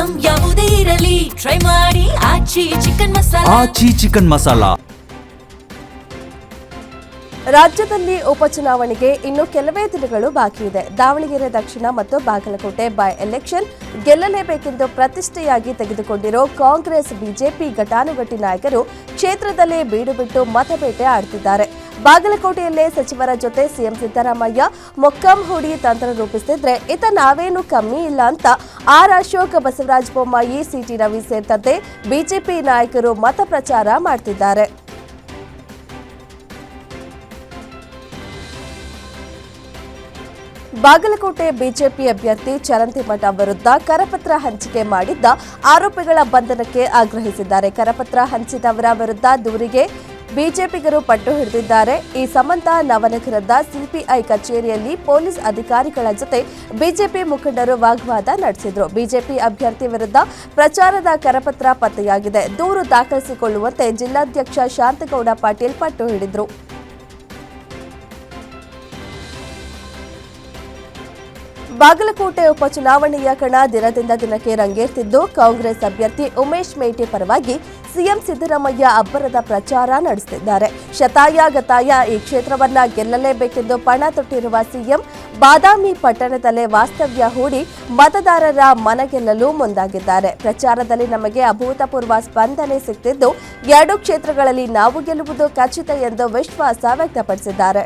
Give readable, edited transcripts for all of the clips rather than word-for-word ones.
Item ಯಾವುದೇ ಇರಲಿ try ಮಾಡಿ ಆಚಿ ಚಿಕನ್ ಮಸಾಲಾ. ರಾಜ್ಯದಲ್ಲಿ ಉಪಚುನಾವಣೆಗೆ ಇನ್ನು ಕೆಲವೇ ದಿನಗಳು ಬಾಕಿ ಇದೆ. ದಾವಣಗೆರೆ ದಕ್ಷಿಣ ಮತ್ತು ಬಾಗಲಕೋಟೆ ಬೈ ಎಲೆಕ್ಷನ್ ಗೆಲ್ಲಲೇಬೇಕೆಂದು ಪ್ರತಿಷ್ಠೆಯಾಗಿ ತೆಗೆದುಕೊಂಡಿರೋ ಕಾಂಗ್ರೆಸ್ ಬಿಜೆಪಿ ಘಟಾನುಘಟಿ ನಾಯಕರು ಕ್ಷೇತ್ರದಲ್ಲಿ ಬೀಡು ಬಿಟ್ಟು ಮತಬೇಟೆ ಆಡ್ತಿದ್ದಾರೆ. ಬಾಗಲಕೋಟೆಯಲ್ಲೇ ಸಚಿವರ ಜೊತೆ ಸಿಎಂ ಸಿದ್ದರಾಮಯ್ಯ ಮೊಕ್ಕಂ ಹೂಡಿ ತಂತ್ರ ರೂಪಿಸುತ್ತಿದ್ರೆ ಇತ ನಾವೇನು ಕಮ್ಮಿ ಇಲ್ಲ ಅಂತ ಆರ್ ಅಶೋಕ್, ಬಸವರಾಜ ಬೊಮ್ಮಾಯಿ, ಸಿಟಿ ರವಿ ಸೇರಿದಂತೆ ಬಿಜೆಪಿ ನಾಯಕರು ಮತ ಪ್ರಚಾರ ಮಾಡ್ತಿದ್ದಾರೆ. ಬಾಗಲಕೋಟೆ ಬಿಜೆಪಿ ಅಭ್ಯರ್ಥಿ ಚರಂತಿಮಠ ವಿರುದ್ಧ ಕರಪತ್ರ ಹಂಚಿಕೆ ಮಾಡಿದ್ದ ಆರೋಪಿಗಳ ಬಂಧನಕ್ಕೆ ಆಗ್ರಹಿಸಿದ್ದಾರೆ. ಕರಪತ್ರ ಹಂಚಿದವರ ವಿರುದ್ಧ ದೂರಿಗೆ ಬಿಜೆಪಿಗರು ಪಟ್ಟು ಹಿಡಿದಿದ್ದಾರೆ. ಈ ಸಂಬಂಧ ನವನಗರದ ಸಿಪಿಐ ಕಚೇರಿಯಲ್ಲಿ ಪೊಲೀಸ್ ಅಧಿಕಾರಿಗಳ ಜೊತೆ ಬಿಜೆಪಿ ಮುಖಂಡರು ವಾಗ್ವಾದ ನಡೆಸಿದರು. ಬಿಜೆಪಿ ಅಭ್ಯರ್ಥಿ ವಿರುದ್ಧ ಪ್ರಚಾರದ ಕರಪತ್ರ ಪತ್ತೆಯಾಗಿದೆ. ದೂರು ದಾಖಲಿಸಿಕೊಳ್ಳುವಂತೆ ಜಿಲ್ಲಾಧ್ಯಕ್ಷ ಶಾಂತಗೌಡ ಪಾಟೀಲ್ ಪಟ್ಟು ಹಿಡಿದರು. ಬಾಗಲಕೋಟೆ ಉಪಚುನಾವಣೆಯ ಕಣ ದಿನದಿಂದ ದಿನಕ್ಕೆ ರಂಗೇರ್ತಿದ್ದು ಕಾಂಗ್ರೆಸ್ ಅಭ್ಯರ್ಥಿ ಉಮೇಶ್ ಮೇಟಿ ಪರವಾಗಿ ಸಿಎಂ ಸಿದ್ದರಾಮಯ್ಯ ಅಬ್ಬರದ ಪ್ರಚಾರ ನಡೆಸುತ್ತಿದ್ದಾರೆ. ಶತಾಯಗತಾಯ ಈ ಕ್ಷೇತ್ರವನ್ನ ಗೆಲ್ಲಲೇಬೇಕೆಂದು ಪಣ ತೊಟ್ಟಿರುವ ಸಿಎಂ ಬಾದಾಮಿ ಪಟ್ಟಣದಲ್ಲೇ ವಾಸ್ತವ್ಯ ಹೂಡಿ ಮತದಾರರ ಮನಗೆಲ್ಲಲು ಮುಂದಾಗಿದ್ದಾರೆ. ಪ್ರಚಾರದಲ್ಲಿ ನಮಗೆ ಅಭೂತಪೂರ್ವ ಸ್ಪಂದನೆ ಸಿಗ್ತಿದ್ದು 2 ಕ್ಷೇತ್ರಗಳಲ್ಲಿ ನಾವು ಗೆಲ್ಲುವುದು ಖಚಿತ ಎಂದು ವಿಶ್ವಾಸ ವ್ಯಕ್ತಪಡಿಸಿದ್ದಾರೆ.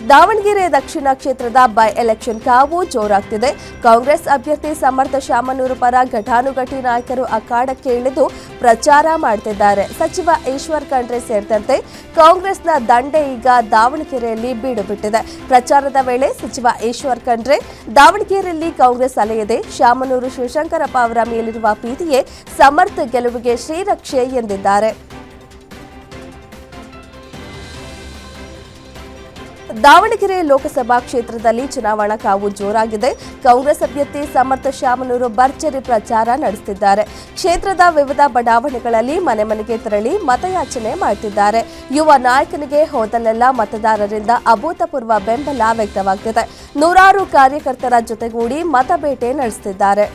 ದಾವಣಗೆರೆ ದಕ್ಷಿಣ ಕ್ಷೇತ್ರದ ಬೈ ಎಲೆಕ್ಷನ್ ಕಾವು ಜೋರಾಗ್ತಿದೆ. ಕಾಂಗ್ರೆಸ್ ಅಭ್ಯರ್ಥಿ ಸಮರ್ಥ ಶಾಮನೂರು ಪರ ಘಟಾನುಘಟಿ ನಾಯಕರು ಅಖಾಡಕ್ಕೆ ಇಳಿದು ಪ್ರಚಾರ ಮಾಡುತ್ತಿದ್ದಾರೆ. ಸಚಿವ ಈಶ್ವರ್ ಖಂಡ್ರೆ ಸೇರಿದಂತೆ ಕಾಂಗ್ರೆಸ್ನ ದಂಡೆ ಈಗ ದಾವಣಗೆರೆಯಲ್ಲಿ ಬೀಡು ಬಿಟ್ಟಿದೆ. ಪ್ರಚಾರದ ವೇಳೆ ಸಚಿವ ಈಶ್ವರ್ ಖಂಡ್ರೆ ದಾವಣಗೆರೆಯಲ್ಲಿ ಕಾಂಗ್ರೆಸ್ ಅಲೆಯದೆ, ಶಾಮನೂರು ಶಿವಶಂಕರಪ್ಪ ಅವರ ಮೇಲಿರುವ ಪ್ರೀತಿಯೇ ಸಮರ್ಥ ಗೆಲುವಿಗೆ ಶ್ರೀರಕ್ಷೆ ಎಂದಿದ್ದಾರೆ. ದಾವಣಗೆರೆ ಲೋಕಸಭಾ ಕ್ಷೇತ್ರದಲ್ಲಿ ಚುನಾವಣಾ ಕಾವು ಜೋರಾಗಿದೆ. ಕಾಂಗ್ರೆಸ್ ಅಭ್ಯರ್ಥಿ ಸಮರ್ಥ ಶಾಮನೂರು ಭರ್ಜರಿ ಪ್ರಚಾರ ನಡೆಸುತ್ತಿದ್ದಾರೆ. ಕ್ಷೇತ್ರದ ವಿವಿಧ ಬಡಾವಣೆಗಳಲ್ಲಿ ಮನೆ ಮನೆಗೆ ತೆರಳಿ ಮತಯಾಚನೆ ಮಾಡುತ್ತಿದ್ದಾರೆ. ಯುವ ನಾಯಕನಿಗೆ ಹೋದಲ್ಲೆಲ್ಲ ಮತದಾರರಿಂದ ಅಭೂತಪೂರ್ವ ಬೆಂಬಲ ವ್ಯಕ್ತವಾಗುತ್ತಿದೆ. ನೂರಾರು ಕಾರ್ಯಕರ್ತರ ಜೊತೆಗೂಡಿ ಮತಬೇಟೆ ನಡೆಸುತ್ತಿದ್ದಾರೆ.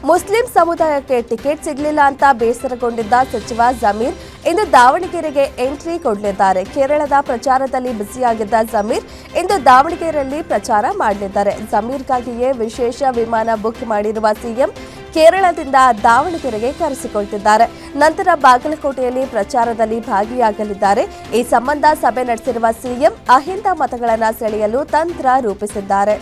ಮುಸ್ಲಿಂ ಸಮುದಾಯಕ್ಕೆ ಟಿಕೆಟ್ ಸಿಗಲಿಲ್ಲ ಅಂತ ಬೇಸರಗೊಂಡಿದ್ದ ಸಚಿವ ಜಮೀರ್ ಇಂದು ದಾವಣಗೆರೆಗೆ ಎಂಟ್ರಿ ಕೊಡಲಿದ್ದಾರೆ. ಕೇರಳದ ಪ್ರಚಾರದಲ್ಲಿ ಬ್ಯುಸಿಯಾಗಿದ್ದ ಜಮೀರ್ ಇಂದು ದಾವಣಗೆರೆಯಲ್ಲಿ ಪ್ರಚಾರ ಮಾಡಲಿದ್ದಾರೆ. ಜಮೀರ್ಗಾಗಿಯೇ ವಿಶೇಷ ವಿಮಾನ ಬುಕ್ ಮಾಡಿರುವ ಸಿಎಂ ಕೇರಳದಿಂದ ದಾವಣಗೆರೆಗೆ ಕರೆಸಿಕೊಳ್ತಿದ್ದಾರೆ. ನಂತರ ಬಾಗಲಕೋಟೆಯಲ್ಲಿ ಪ್ರಚಾರದಲ್ಲಿ ಭಾಗಿಯಾಗಲಿದ್ದಾರೆ. ಈ ಸಂಬಂಧ ಸಭೆ ನಡೆಸಿರುವ ಸಿಎಂ ಅಹಿಂದ ಮತಗಳನ್ನು ಸೆಳೆಯಲು ತಂತ್ರ ರೂಪಿಸಿದ್ದಾರೆ.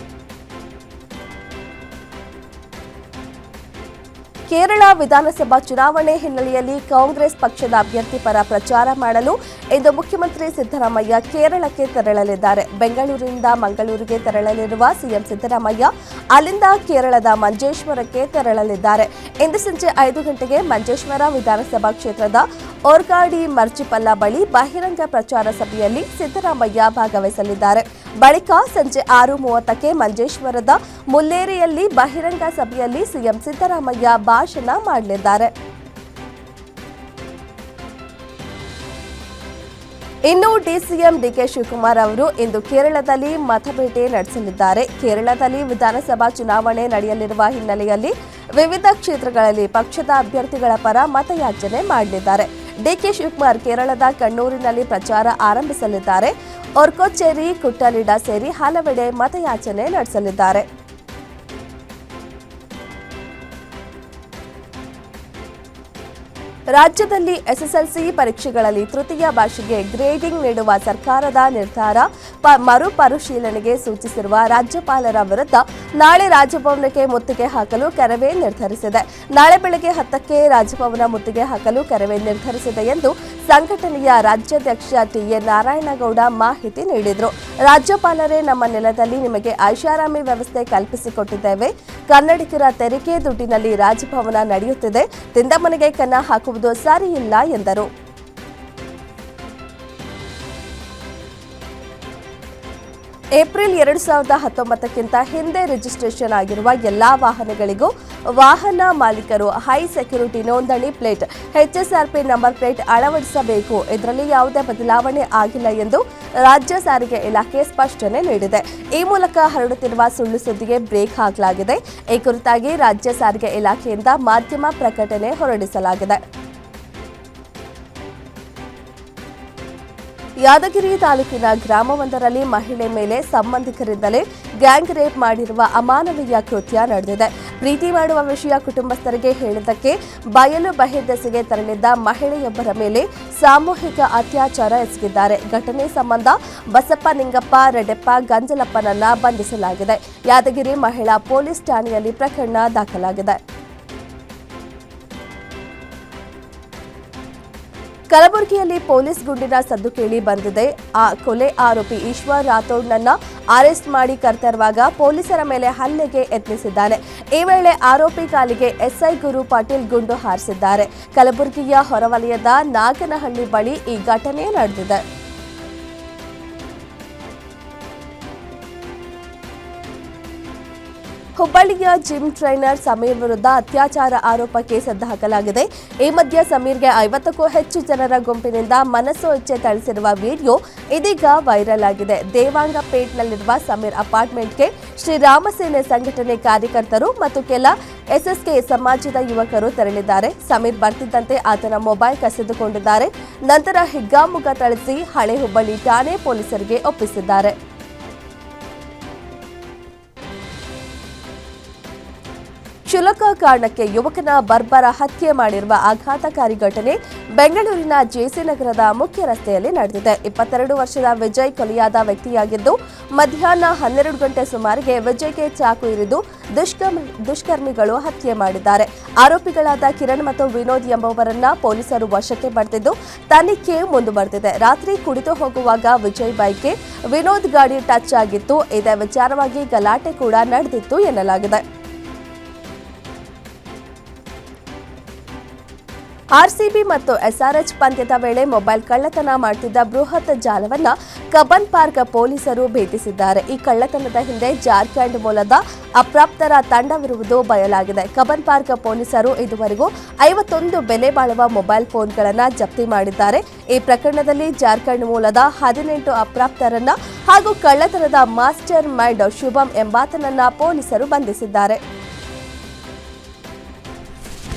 ಕೇರಳ ವಿಧಾನಸಭಾ ಚುನಾವಣೆ ಹಿನ್ನೆಲೆಯಲ್ಲಿ ಕಾಂಗ್ರೆಸ್ ಪಕ್ಷದ ಅಭ್ಯರ್ಥಿ ಪರ ಪ್ರಚಾರ ಮಾಡಲು ಇಂದು ಮುಖ್ಯಮಂತ್ರಿ ಸಿದ್ದರಾಮಯ್ಯ ಕೇರಳಕ್ಕೆ ತೆರಳಲಿದ್ದಾರೆ. ಬೆಂಗಳೂರಿನಿಂದ ಮಂಗಳೂರಿಗೆ ತೆರಳಲಿರುವ ಸಿಎಂ ಸಿದ್ದರಾಮಯ್ಯ ಅಲ್ಲಿಂದ ಕೇರಳದ ಮಂಜೇಶ್ವರಕ್ಕೆ ತೆರಳಲಿದ್ದಾರೆ. ಇಂದು ಸಂಜೆ 5 ಗಂಟೆಗೆ ಮಂಜೇಶ್ವರ ವಿಧಾನಸಭಾ ಕ್ಷೇತ್ರದ ಓರ್ಗಾಡಿ ಮರ್ಚಿಪಲ್ಲ ಬಳಿ ಬಹಿರಂಗ ಪ್ರಚಾರ ಸಭೆಯಲ್ಲಿ ಸಿದ್ದರಾಮಯ್ಯ ಭಾಗವಹಿಸಲಿದ್ದಾರೆ. ಬಳಿಕ ಸಂಜೆ 6:30ಕ್ಕೆ ಮಂಜೇಶ್ವರದ ಮುಲ್ಲೇರಿಯಲ್ಲಿ ಬಹಿರಂಗ ಸಭೆಯಲ್ಲಿ ಸಿಎಂ ಸಿದ್ದರಾಮಯ್ಯ ಭಾಷಣ ಮಾಡಲಿದ್ದಾರೆ. ಇನ್ನು ಡಿಸಿಎಂ ಡಿಕೆ ಶಿವಕುಮಾರ್ ಅವರು ಇಂದು ಕೇರಳದಲ್ಲಿ ಮತಬೇಟೆ ನಡೆಸಲಿದ್ದಾರೆ. ಕೇರಳದಲ್ಲಿ ವಿಧಾನಸಭಾ ಚುನಾವಣೆ ನಡೆಯಲಿರುವ ಹಿನ್ನೆಲೆಯಲ್ಲಿ ವಿವಿಧ ಕ್ಷೇತ್ರಗಳಲ್ಲಿ ಪಕ್ಷದ ಅಭ್ಯರ್ಥಿಗಳ ಪರ ಮತಯಾಚನೆ ಮಾಡಲಿದ್ದಾರೆ. ಡಿಕೆ ಶಿವಕುಮಾರ್ ಕೇರಳದ ಕಣ್ಣೂರಿನಲ್ಲಿ ಪ್ರಚಾರ ಆರಂಭಿಸಲಿದ್ದಾರೆ. ಒರ್ಕೊಚೇರಿ, ಕುಟ್ಟಲಿಡ ಸೇರಿ ಹಲವೆಡೆ ಮತಯಾಚನೆ ನಡೆಸಲಿದ್ದಾರೆ. ರಾಜ್ಯದಲ್ಲಿ ಎಸ್ಎಸ್ಎಲ್ಸಿ ಪರೀಕ್ಷೆಗಳಲ್ಲಿ ತೃತೀಯ ಭಾಷೆಗೆ ಗ್ರೇಡಿಂಗ್ ನೀಡುವ ಸರ್ಕಾರದ ನಿರ್ಧಾರ ಮರುಪರಿಶೀಲನೆಗೆ ಸೂಚಿಸಿರುವ ರಾಜ್ಯಪಾಲರ ವಿರುದ್ಧ ನಾಳೆ ರಾಜಭವನಕ್ಕೆ ಮುತ್ತಿಗೆ ಹಾಕಲು ಕರವೇ ನಿರ್ಧರಿಸಿದೆ. ನಾಳೆ ಬೆಳಗ್ಗೆ 10ಕ್ಕೆ ರಾಜಭವನ ಮುತ್ತಿಗೆ ಹಾಕಲು ಕರವೇ ನಿರ್ಧರಿಸಿದೆ ಎಂದು ಸಂಘಟನೆಯ ರಾಜ್ಯಾಧ್ಯಕ್ಷ ಟಿಎನ್ ನಾರಾಯಣಗೌಡ ಮಾಹಿತಿ ನೀಡಿದರು. ರಾಜ್ಯಪಾಲರೇ ನಮ್ಮ ನೆಲದಲ್ಲಿ ನಿಮಗೆ ಐಷಾರಾಮಿ ವ್ಯವಸ್ಥೆ ಕಲ್ಪಿಸಿಕೊಟ್ಟಿದ್ದೇವೆ. ಕನ್ನಡಿಗರ ತೆರಿಗೆ ದುಡ್ಡಿನಲ್ಲಿ ರಾಜಭವನ ನಡೆಯುತ್ತಿದೆ. ತಿಂದ ಮನೆಗೆ ಕನ್ನ ಹಾಕುವುದು ಸರಿಯಿಲ್ಲ ಎಂದರು. ಏಪ್ರಿಲ್ 2019ಕ್ಕಿಂತ ಹಿಂದೆ ರಿಜಿಸ್ಟ್ರೇಷನ್ ಆಗಿರುವ ಎಲ್ಲಾ ವಾಹನಗಳಿಗೂ ವಾಹನ ಮಾಲೀಕರು ಹೈ ಸೆಕ್ಯೂರಿಟಿ ನೋಂದಣಿ ಪ್ಲೇಟ್ HSRP ನಂಬರ್ ಪ್ಲೇಟ್ ಅಳವಡಿಸಬೇಕು. ಇದರಲ್ಲಿ ಯಾವುದೇ ಬದಲಾವಣೆ ಆಗಿಲ್ಲ ಎಂದು ರಾಜ್ಯ ಸಾರಿಗೆ ಇಲಾಖೆ ಸ್ಪಷ್ಟನೆ ನೀಡಿದೆ. ಈ ಮೂಲಕ ಹರಡುತ್ತಿರುವ ಸುಳ್ಳು ಸುದ್ದಿಗೆ ಬ್ರೇಕ್ ಹಾಕಲಾಗಿದೆ. ಈ ಕುರಿತಾಗಿ ರಾಜ್ಯ ಸಾರಿಗೆ ಇಲಾಖೆಯಿಂದ ಮಾಧ್ಯಮ ಪ್ರಕಟಣೆ ಹೊರಡಿಸಲಾಗಿದೆ. ಯಾದಗಿರಿ ತಾಲೂಕಿನ ಗ್ರಾಮವೊಂದರಲ್ಲಿ ಮಹಿಳೆ ಮೇಲೆ ಸಂಬಂಧಿಕರಿಂದಲೇ ಗ್ಯಾಂಗ್ ರೇಪ್ ಮಾಡಿರುವ ಅಮಾನವೀಯ ಕೃತ್ಯ ನಡೆದಿದೆ. ಪ್ರೀತಿ ಮಾಡುವ ವಿಷಯ ಕುಟುಂಬಸ್ಥರಿಗೆ ಹೇಳಿದ್ದಕ್ಕೆ ಬಯಲು ಬಹಿರ್ದೆಸೆಗೆ ತೆರಳಿದ್ದ ಮಹಿಳೆಯೊಬ್ಬರ ಮೇಲೆ ಸಾಮೂಹಿಕ ಅತ್ಯಾಚಾರ ಎಸಗಿದ್ದಾರೆ. ಘಟನೆ ಸಂಬಂಧ ಬಸಪ್ಪ ನಿಂಗಪ್ಪ ರೆಡ್ಡೆಪ್ಪ ಗಂಜಲಪ್ಪನನ್ನ ಬಂಧಿಸಲಾಗಿದೆ. ಯಾದಗಿರಿ ಮಹಿಳಾ ಪೊಲೀಸ್ ಠಾಣೆಯಲ್ಲಿ ಪ್ರಕರಣ ದಾಖಲಾಗಿದೆ. ಕಲಬುರಗಿಯಲ್ಲಿ ಪೊಲೀಸ್ ಗುಂಡಿನ ಸದ್ದು ಕೇಳಿ ಬಂದಿದೆ. ಆ ಕೊಲೆ ಆರೋಪಿ ಈಶ್ವರ್ ರಾಥೋಡ್ನನ್ನ ಅರೆಸ್ಟ್ ಮಾಡಿ ಕರೆತರುವಾಗ ಪೊಲೀಸರ ಮೇಲೆ ಹಲ್ಲೆಗೆ ಯತ್ನಿಸಿದ್ದಾನೆ. ಈ ವೇಳೆ ಆರೋಪಿ ಕಾಲಿಗೆ ಎಸ್ಐ ಗುರು ಪಾಟೀಲ್ ಗುಂಡು ಹಾರಿಸಿದ್ದಾರೆ. ಕಲಬುರಗಿಯ ಹೊರವಲಯದ ನಾಗನಹಳ್ಳಿ ಬಳಿ ಈ ಘಟನೆ ನಡೆದಿದೆ. ಹುಬ್ಬಳ್ಳಿಯ ಜಿಮ್ ಟ್ರೈನರ್ ಸಮೀರ್ ವಿರುದ್ಧ ಅತ್ಯಾಚಾರ ಆರೋಪ ಕೇಸ್ ದಾಖಲಾಗಿದೆ. ಈ ಮಧ್ಯೆ ಸಮೀರ್ಗೆ 50ಕ್ಕೂ ಹೆಚ್ಚು ಜನರ ಗುಂಪಿನಿಂದ ಮನಸ್ಸು ಇಚ್ಛೆ ಥಳಿಸಿರುವ ವಿಡಿಯೋ ಇದೀಗ ವೈರಲ್ ಆಗಿದೆ. ದೇವಾಂಗಪೇಟ್ನಲ್ಲಿರುವ ಸಮೀರ್ ಅಪಾರ್ಟ್ಮೆಂಟ್ಗೆ ಶ್ರೀರಾಮಸೇನೆ ಸಂಘಟನೆ ಕಾರ್ಯಕರ್ತರು ಮತ್ತು ಕೆಲ ಎಸ್ಎಸ್ಕೆ ಸಮಾಜದ ಯುವಕರು ತೆರಳಿದ್ದಾರೆ. ಸಮೀರ್ ಬರ್ತಿದ್ದಂತೆ ಆತನ ಮೊಬೈಲ್ ಕಸಿದುಕೊಂಡಿದ್ದಾರೆ. ನಂತರ ಹಿಗ್ಗಾಮುಗ್ಗಾ ಥಳಿಸಿ ಹಳೆ ಹುಬ್ಬಳ್ಳಿ ಠಾಣೆ ಪೊಲೀಸರಿಗೆ ಒಪ್ಪಿಸಿದ್ದಾರೆ. ಕ್ಷುಲ್ಲಕ ಕಾರಣಕ್ಕೆ ಯುವಕನ ಬರ್ಬರ ಹತ್ಯೆ ಮಾಡಿರುವ ಆಘಾತಕಾರಿ ಘಟನೆ ಬೆಂಗಳೂರಿನ ಜೆಸಿ ನಗರದ ಮುಖ್ಯ ರಸ್ತೆಯಲ್ಲಿ ನಡೆದಿದೆ. 22 ವರ್ಷದ ವಿಜಯ್ ಕೊಲೆಯಾದ ವ್ಯಕ್ತಿಯಾಗಿದ್ದು, ಮಧ್ಯಾಹ್ನ 12 ಗಂಟೆ ಸುಮಾರಿಗೆ ವಿಜಯ್ಗೆ ಚಾಕು ಇರಿದು ದುಷ್ಕರ್ಮಿಗಳು ಹತ್ಯೆ ಮಾಡಿದ್ದಾರೆ. ಆರೋಪಿಗಳಾದ ಕಿರಣ್ ಮತ್ತು ವಿನೋದ್ ಎಂಬುವರನ್ನ ಪೊಲೀಸರು ವಶಕ್ಕೆ ಪಡೆದಿದ್ದು ತನಿಖೆ ಮುಂದುವರೆದಿದೆ. ರಾತ್ರಿ ಕುಡಿದು ಹೋಗುವಾಗ ವಿಜಯ್ ಬೈಕ್ಗೆ ವಿನೋದ್ ಗಾಡಿ ಟಚ್ ಆಗಿತ್ತು. ಇದೇ ವಿಚಾರವಾಗಿ ಗಲಾಟೆ ಕೂಡ ನಡೆದಿತ್ತು ಎನ್ನಲಾಗಿದೆ. ಆರ್ಸಿಬಿ ಮತ್ತು ಎಸ್ಆರ್ಎಚ್ ಪಂದ್ಯದ ವೇಳೆ ಮೊಬೈಲ್ ಕಳ್ಳತನ ಮಾಡುತ್ತಿದ್ದ ಬೃಹತ್ ಜಾಲವನ್ನ ಕಬ್ಬನ್ ಪಾರ್ಕ್ ಪೊಲೀಸರು ಭೇದಿಸಿದ್ದಾರೆ. ಈ ಕಳ್ಳತನದ ಹಿಂದೆ ಜಾರ್ಖಂಡ್ ಮೂಲದ ಅಪ್ರಾಪ್ತರ ತಂಡವಿರುವುದು ಬಯಲಾಗಿದೆ. ಕಬ್ಬನ್ ಪಾರ್ಕ್ ಪೊಲೀಸರು ಇದುವರೆಗೂ 51 ಬೆಲೆ ಬಾಳುವ ಮೊಬೈಲ್ ಫೋನ್ಗಳನ್ನು ಜಪ್ತಿ ಮಾಡಿದ್ದಾರೆ. ಈ ಪ್ರಕರಣದಲ್ಲಿ ಜಾರ್ಖಂಡ್ ಮೂಲದ 18 ಅಪ್ರಾಪ್ತರನ್ನ ಹಾಗೂ ಕಳ್ಳತನದ ಮಾಸ್ಟರ್ ಮೈಂಡ್ ಶುಭಂ ಎಂಬಾತನನ್ನ ಪೊಲೀಸರು ಬಂಧಿಸಿದ್ದಾರೆ.